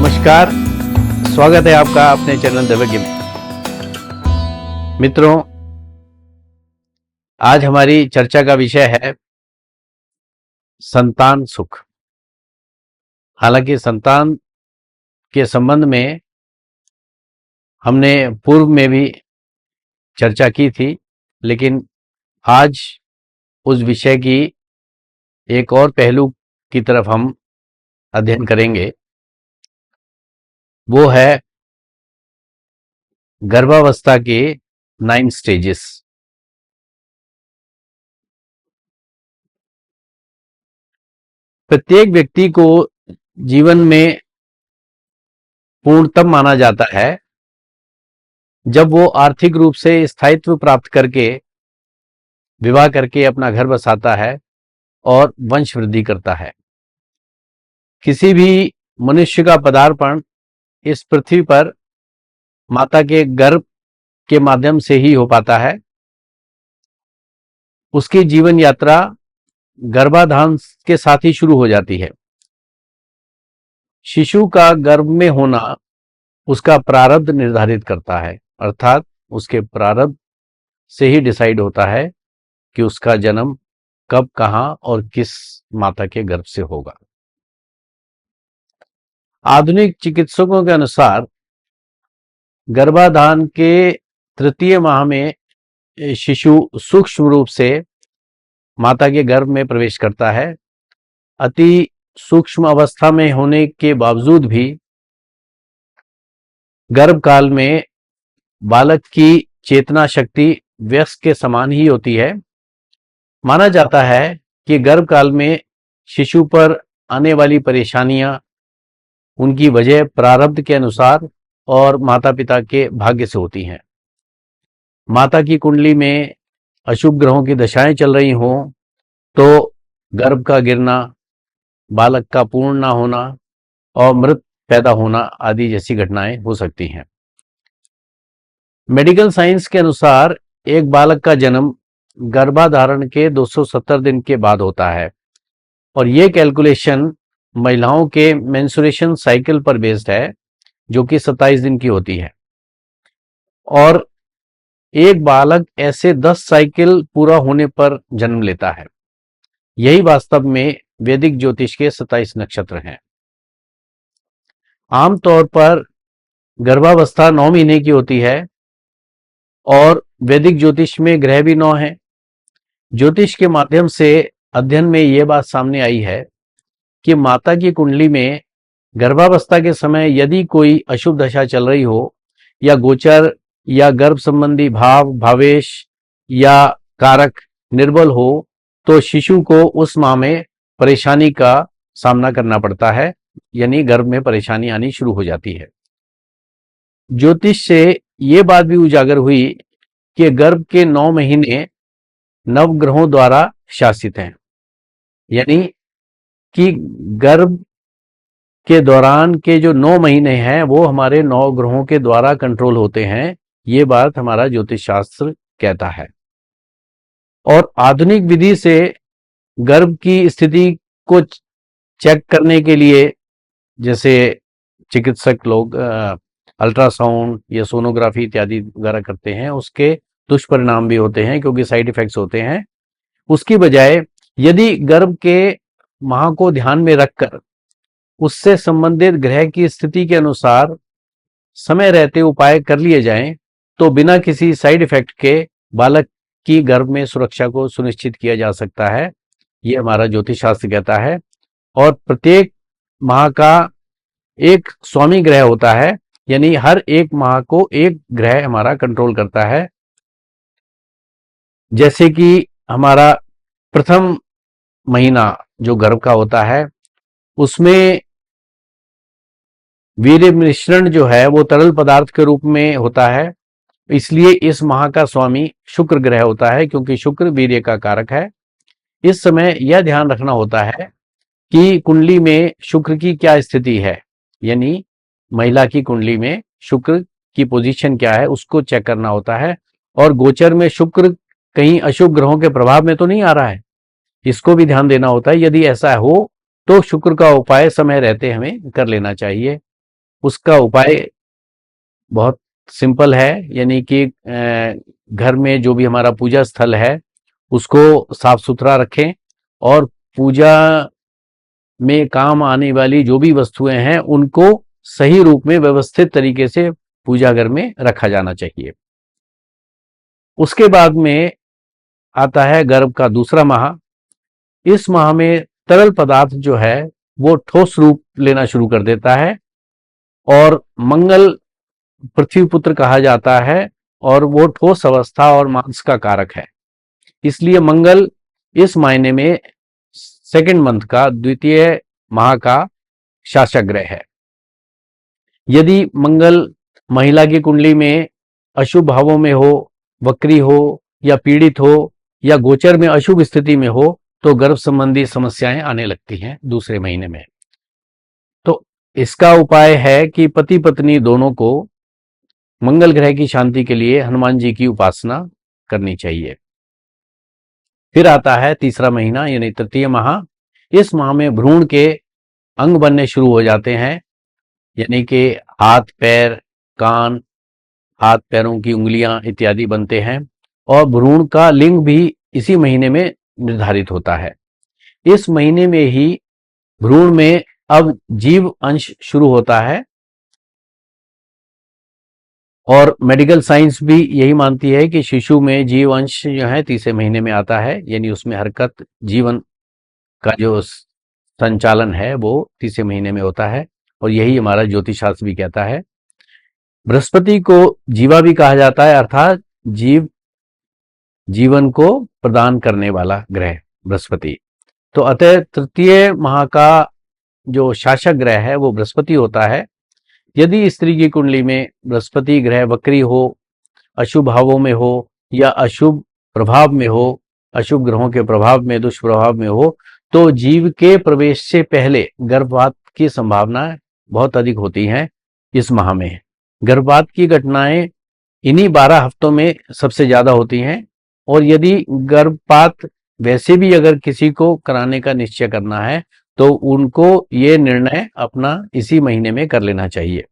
नमस्कार, स्वागत है आपका अपने चैनल दैवज्ञ में। मित्रों, आज हमारी चर्चा का विषय है संतान सुख। हालांकि संतान के संबंध में हमने पूर्व में भी चर्चा की थी, लेकिन आज उस विषय की एक और पहलू की तरफ हम अध्ययन करेंगे। वो है गर्भावस्था के 9 स्टेजेस। प्रत्येक व्यक्ति को जीवन में पूर्णतम माना जाता है जब वो आर्थिक रूप से स्थायित्व प्राप्त करके विवाह करके अपना घर बसाता है और वंश वृद्धि करता है। किसी भी मनुष्य का पदार्पण इस पृथ्वी पर माता के गर्भ के माध्यम से ही हो पाता है। उसकी जीवन यात्रा गर्भाधान के साथ ही शुरू हो जाती है। शिशु का गर्भ में होना उसका प्रारब्ध निर्धारित करता है, अर्थात उसके प्रारब्ध से ही डिसाइड होता है कि उसका जन्म कब, कहां और किस माता के गर्भ से होगा। आधुनिक चिकित्सकों के अनुसार गर्भाधान के तृतीय माह में शिशु सूक्ष्म रूप से माता के गर्भ में प्रवेश करता है। अति सूक्ष्म अवस्था में होने के बावजूद भी गर्भकाल में बालक की चेतना शक्ति वयस्क के समान ही होती है। माना जाता है कि गर्भकाल में शिशु पर आने वाली परेशानियां उनकी वजह प्रारब्ध के अनुसार और माता पिता के भाग्य से होती हैं। माता की कुंडली में अशुभ ग्रहों की दशाएं चल रही हों तो गर्भ का गिरना, बालक का पूर्ण ना होना और मृत पैदा होना आदि जैसी घटनाएं हो सकती हैं। मेडिकल साइंस के अनुसार एक बालक का जन्म गर्भाधारण के 270 दिन के बाद होता है और ये कैलकुलेशन महिलाओं के मेंस्ट्रुएशन साइकिल पर बेस्ड है, जो कि 27 दिन की होती है। और एक बालक ऐसे 10 साइकिल पूरा होने पर जन्म लेता है। यही वास्तव में वैदिक ज्योतिष के 27 नक्षत्र हैं। आमतौर पर गर्भावस्था 9 महीने की होती है और वैदिक ज्योतिष में ग्रह भी 9 हैं। ज्योतिष के माध्यम से अध्ययन में यह बात सामने आई है कि माता की कुंडली में गर्भावस्था के समय यदि कोई अशुभ दशा चल रही हो या गोचर या गर्भ संबंधी भाव, भावेश या कारक निर्बल हो तो शिशु को उस माह में परेशानी का सामना करना पड़ता है, यानी गर्भ में परेशानी आनी शुरू हो जाती है। ज्योतिष से ये बात भी उजागर हुई कि गर्भ के 9 महीने नवग्रहों द्वारा शासित हैं, यानी कि गर्भ के दौरान के जो 9 महीने हैं वो हमारे 9 ग्रहों के द्वारा कंट्रोल होते हैं। ये बात हमारा ज्योतिष शास्त्र कहता है। और आधुनिक विधि से गर्भ की स्थिति को चेक करने के लिए जैसे चिकित्सक लोग अल्ट्रासाउंड या सोनोग्राफी इत्यादि वगैरह करते हैं, उसके दुष्परिणाम भी होते हैं क्योंकि साइड इफेक्ट्स होते हैं। उसकी बजाय यदि गर्भ के माह को ध्यान में रखकर उससे संबंधित ग्रह की स्थिति के अनुसार समय रहते उपाय कर लिए जाएं तो बिना किसी साइड इफेक्ट के बालक की गर्भ में सुरक्षा को सुनिश्चित किया जा सकता है। ये हमारा ज्योतिष शास्त्र कहता है। और प्रत्येक माह का एक स्वामी ग्रह होता है, यानी हर एक माह को एक ग्रह हमारा कंट्रोल करता है। जैसे कि हमारा प्रथम महीना जो गर्भ का होता है उसमें वीर्य मिश्रण जो है वो तरल पदार्थ के रूप में होता है, इसलिए इस माह का स्वामी शुक्र ग्रह होता है क्योंकि शुक्र वीर्य का कारक है। इस समय यह ध्यान रखना होता है कि कुंडली में शुक्र की क्या स्थिति है, यानी महिला की कुंडली में शुक्र की पोजीशन क्या है उसको चेक करना होता है। और गोचर में शुक्र कहीं अशुभ ग्रहों के प्रभाव में तो नहीं आ रहा है, इसको भी ध्यान देना होता है। यदि ऐसा हो तो शुक्र का उपाय समय रहते हमें कर लेना चाहिए। उसका उपाय बहुत सिंपल है, यानी कि घर में जो भी हमारा पूजा स्थल है उसको साफ सुथरा रखें और पूजा में काम आने वाली जो भी वस्तुएं हैं उनको सही रूप में व्यवस्थित तरीके से पूजा घर में रखा जाना चाहिए। उसके बाद में आता है गर्भ का दूसरा माह। इस माह में तरल पदार्थ जो है वो ठोस रूप लेना शुरू कर देता है और मंगल पृथ्वी पुत्र कहा जाता है और वो ठोस अवस्था और मांस का कारक है। इसलिए मंगल इस महीने में सेकंड मंथ का द्वितीय माह का शासक ग्रह है। यदि मंगल महिला की कुंडली में अशुभ भावों में हो, वक्री हो या पीड़ित हो या गोचर में अशुभ स्थिति में हो तो गर्भ संबंधी समस्याएं आने लगती हैं दूसरे महीने में। तो इसका उपाय है कि पति पत्नी दोनों को मंगल ग्रह की शांति के लिए हनुमान जी की उपासना करनी चाहिए। फिर आता है तीसरा महीना यानी तृतीय माह। इस माह में भ्रूण के अंग बनने शुरू हो जाते हैं, यानी कि हाथ पैर, कान, हाथ पैरों की उंगलियां इत्यादि बनते हैं और भ्रूण का लिंग भी इसी महीने में निर्धारित होता है। इस महीने में ही भ्रूण में अब जीव अंश शुरू होता है और मेडिकल साइंस भी यही मानती है कि शिशु में जीव अंश जो है तीसरे महीने में आता है, यानी उसमें हरकत जीवन का जो संचालन है वो तीसरे महीने में होता है और यही हमारा ज्योतिष शास्त्र भी कहता है। बृहस्पति को जीवा भी कहा जाता है, अर्थात जीवन को प्रदान करने वाला ग्रह बृहस्पति। तो अतः तृतीय माह का जो शासक ग्रह है वो बृहस्पति होता है। यदि स्त्री की कुंडली में बृहस्पति ग्रह वक्री हो, अशुभ भावों में हो या अशुभ प्रभाव में हो, अशुभ ग्रहों के प्रभाव में, दुष्प्रभाव में हो, तो जीव के प्रवेश से पहले गर्भपात की संभावना बहुत अधिक होती है। इस माह में गर्भपात की घटनाएं इन्हीं 12 हफ्तों में सबसे ज्यादा होती हैं और यदि गर्भपात वैसे भी अगर किसी को कराने का निश्चय करना है तो उनको ये निर्णय अपना इसी महीने में कर लेना चाहिए।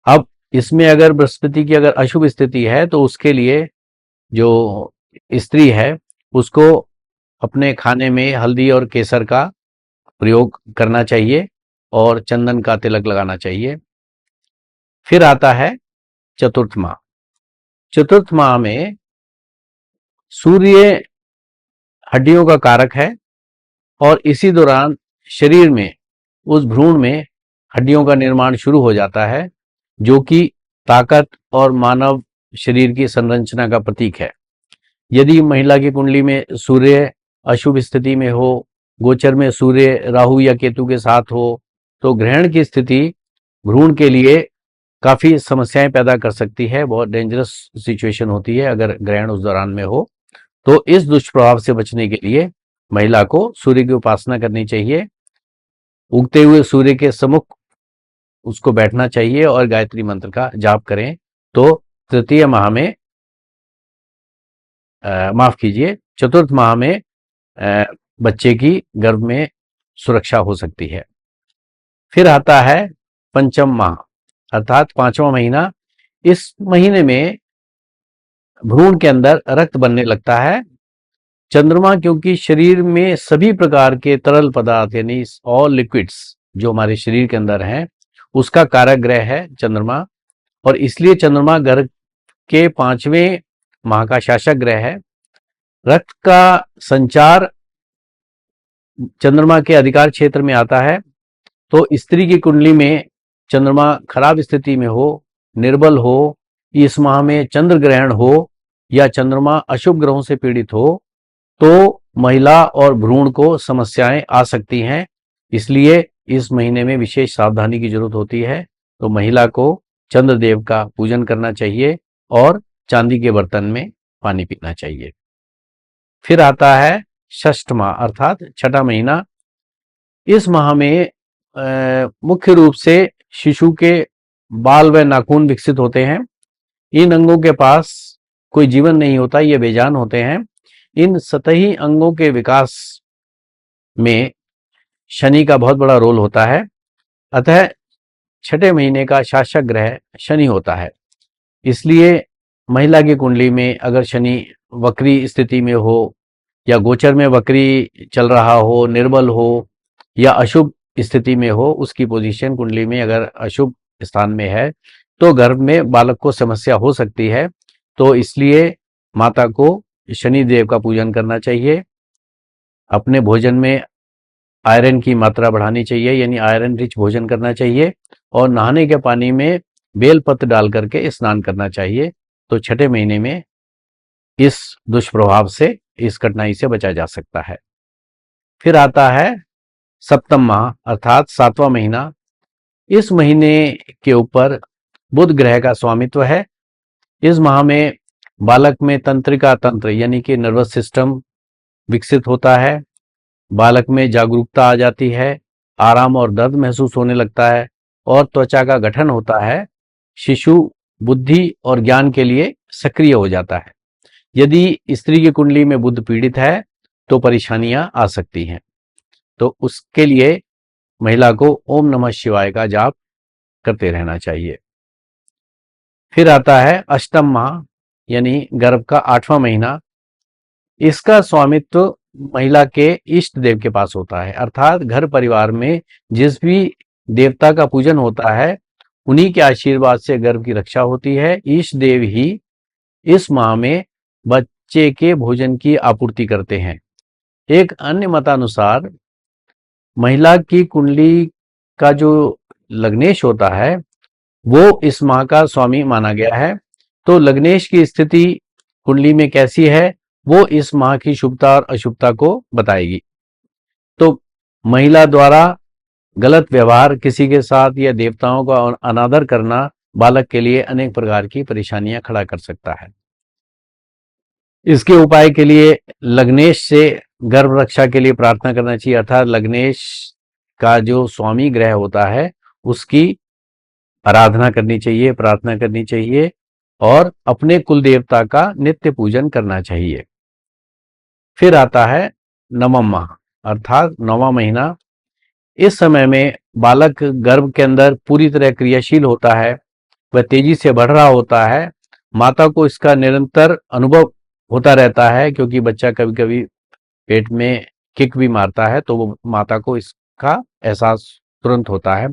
अब इसमें अगर बृहस्पति की अगर अशुभ स्थिति है तो उसके लिए जो स्त्री है उसको अपने खाने में हल्दी और केसर का प्रयोग करना चाहिए और चंदन का तिलक लगाना चाहिए। फिर आता है चतुर्थ माह। चतुर्थ माह में सूर्य हड्डियों का कारक है और इसी दौरान शरीर में उस भ्रूण में हड्डियों का निर्माण शुरू हो जाता है जो कि ताकत और मानव शरीर की संरचना का प्रतीक है। यदि महिला की कुंडली में सूर्य अशुभ स्थिति में हो, गोचर में सूर्य राहु या केतु के साथ हो, तो ग्रहण की स्थिति भ्रूण के लिए काफी समस्याएं पैदा कर सकती है। बहुत डेंजरस सिचुएशन होती है अगर ग्रहण उस दौरान में हो। तो इस दुष्प्रभाव से बचने के लिए महिला को सूर्य की उपासना करनी चाहिए, उगते हुए सूर्य के सम्मुख उसको बैठना चाहिए और गायत्री मंत्र का जाप करें तो तृतीय माह में माफ कीजिए चतुर्थ माह में बच्चे की गर्भ में सुरक्षा हो सकती है। फिर आता है पंचम माह अर्थात पांचवा महीना। इस महीने में भ्रूण के अंदर रक्त बनने लगता है। चंद्रमा क्योंकि शरीर में सभी प्रकार के तरल पदार्थ यानी ऑल लिक्विड्स जो हमारे शरीर के अंदर हैं उसका कारक ग्रह है चंद्रमा, और इसलिए चंद्रमा गर्भ के पांचवें माह का शासक ग्रह है। रक्त का संचार चंद्रमा के अधिकार क्षेत्र में आता है। तो स्त्री की कुंडली में चंद्रमा खराब स्थिति में हो, निर्बल हो, इस माह में चंद्र ग्रहण हो या चंद्रमा अशुभ ग्रहों से पीड़ित हो तो महिला और भ्रूण को समस्याएं आ सकती हैं। इसलिए इस महीने में विशेष सावधानी की जरूरत होती है। तो महिला को चंद्रदेव का पूजन करना चाहिए और चांदी के बर्तन में पानी पीना चाहिए। फिर आता है षष्ठ माह अर्थात छठा महीना। इस माह में मुख्य रूप से शिशु के बाल व नाखून विकसित होते हैं। इन अंगों के पास कोई जीवन नहीं होता, ये बेजान होते हैं। इन सतही अंगों के विकास में शनि का बहुत बड़ा रोल होता है। अतः छठे महीने का शासक ग्रह शनि होता है। इसलिए महिला की कुंडली में अगर शनि वक्री स्थिति में हो या गोचर में वक्री चल रहा हो, निर्बल हो या अशुभ स्थिति में हो, उसकी पोजीशन कुंडली में अगर अशुभ स्थान में है तो गर्भ में बालक को समस्या हो सकती है। तो इसलिए माता को शनि देव का पूजन करना चाहिए। अपने भोजन में आयरन की मात्रा बढ़ानी चाहिए, यानी आयरन रिच भोजन करना चाहिए, और नहाने के पानी में बेलपत्र डाल करके स्नान करना चाहिए। तो छठे महीने में इस दुष्प्रभाव से, इस कठिनाई से बचा जा सकता है। फिर आता है सप्तम माह अर्थात 7वां महीना। इस महीने के ऊपर बुध ग्रह का स्वामित्व है। इस माह में बालक में तंत्रिका तंत्र यानी कि नर्वस सिस्टम विकसित होता है। बालक में जागरूकता आ जाती है, आराम और दर्द महसूस होने लगता है और त्वचा का गठन होता है। शिशु बुद्धि और ज्ञान के लिए सक्रिय हो जाता है। यदि स्त्री की कुंडली में बुध पीड़ित है तो परेशानियां आ सकती हैं। तो उसके लिए महिला को ओम नमः शिवाय का जाप करते रहना चाहिए। फिर आता है अष्टम माह यानी गर्भ का 8वां महीना। इसका स्वामित्व महिला के इष्ट देव के पास होता है, अर्थात घर परिवार में जिस भी देवता का पूजन होता है उन्हीं के आशीर्वाद से गर्भ की रक्षा होती है। इष्ट देव ही इस माह में बच्चे के भोजन की आपूर्ति करते हैं। एक अन्य मतानुसार महिला की कुंडली का जो लग्नेश होता है वो इस माह का स्वामी माना गया है। तो लग्नेश की स्थिति कुंडली में कैसी है वो इस माह की शुभता और अशुभता को बताएगी। तो महिला द्वारा गलत व्यवहार किसी के साथ या देवताओं का अनादर करना बालक के लिए अनेक प्रकार की परेशानियां खड़ा कर सकता है। इसके उपाय के लिए लग्नेश से गर्भ रक्षा के लिए प्रार्थना करना चाहिए, अर्थात लग्नेश का जो स्वामी ग्रह होता है उसकी आराधना करनी चाहिए, प्रार्थना करनी चाहिए और अपने कुल देवता का नित्य पूजन करना चाहिए। फिर आता है नवम माह अर्थात 9वां महीना। इस समय में बालक गर्भ के अंदर पूरी तरह क्रियाशील होता है, वह तेजी से बढ़ रहा होता है। माता को इसका निरंतर अनुभव होता रहता है क्योंकि बच्चा कभी कभी पेट में किक भी मारता है तो वो माता को इसका एहसास तुरंत होता है।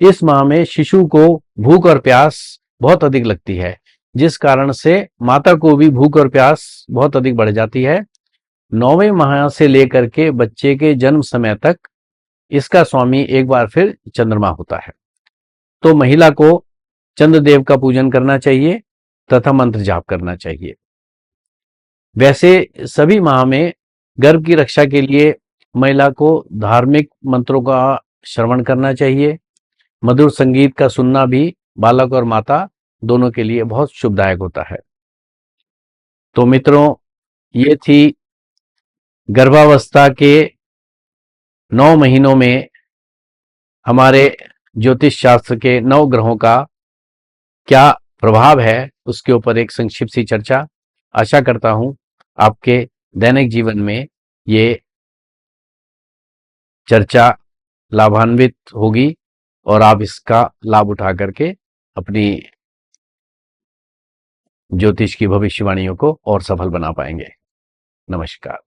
इस माह में शिशु को भूख और प्यास बहुत अधिक लगती है, जिस कारण से माता को भी भूख और प्यास बहुत अधिक बढ़ जाती है। 9वें माह से लेकर के बच्चे के जन्म समय तक इसका स्वामी एक बार फिर चंद्रमा होता है। तो महिला को चंद्रदेव का पूजन करना चाहिए तथा मंत्र जाप करना चाहिए। वैसे सभी माह में गर्भ की रक्षा के लिए महिला को धार्मिक मंत्रों का श्रवण करना चाहिए। मधुर संगीत का सुनना भी बालक और माता दोनों के लिए बहुत शुभदायक होता है। तो मित्रों, ये थी गर्भावस्था के 9 महीनों में हमारे ज्योतिष शास्त्र के 9 ग्रहों का क्या प्रभाव है उसके ऊपर एक संक्षिप्त सी चर्चा। आशा करता हूं आपके दैनिक जीवन में ये चर्चा लाभान्वित होगी और आप इसका लाभ उठा करके अपनी ज्योतिष की भविष्यवाणियों को और सफल बना पाएंगे। नमस्कार।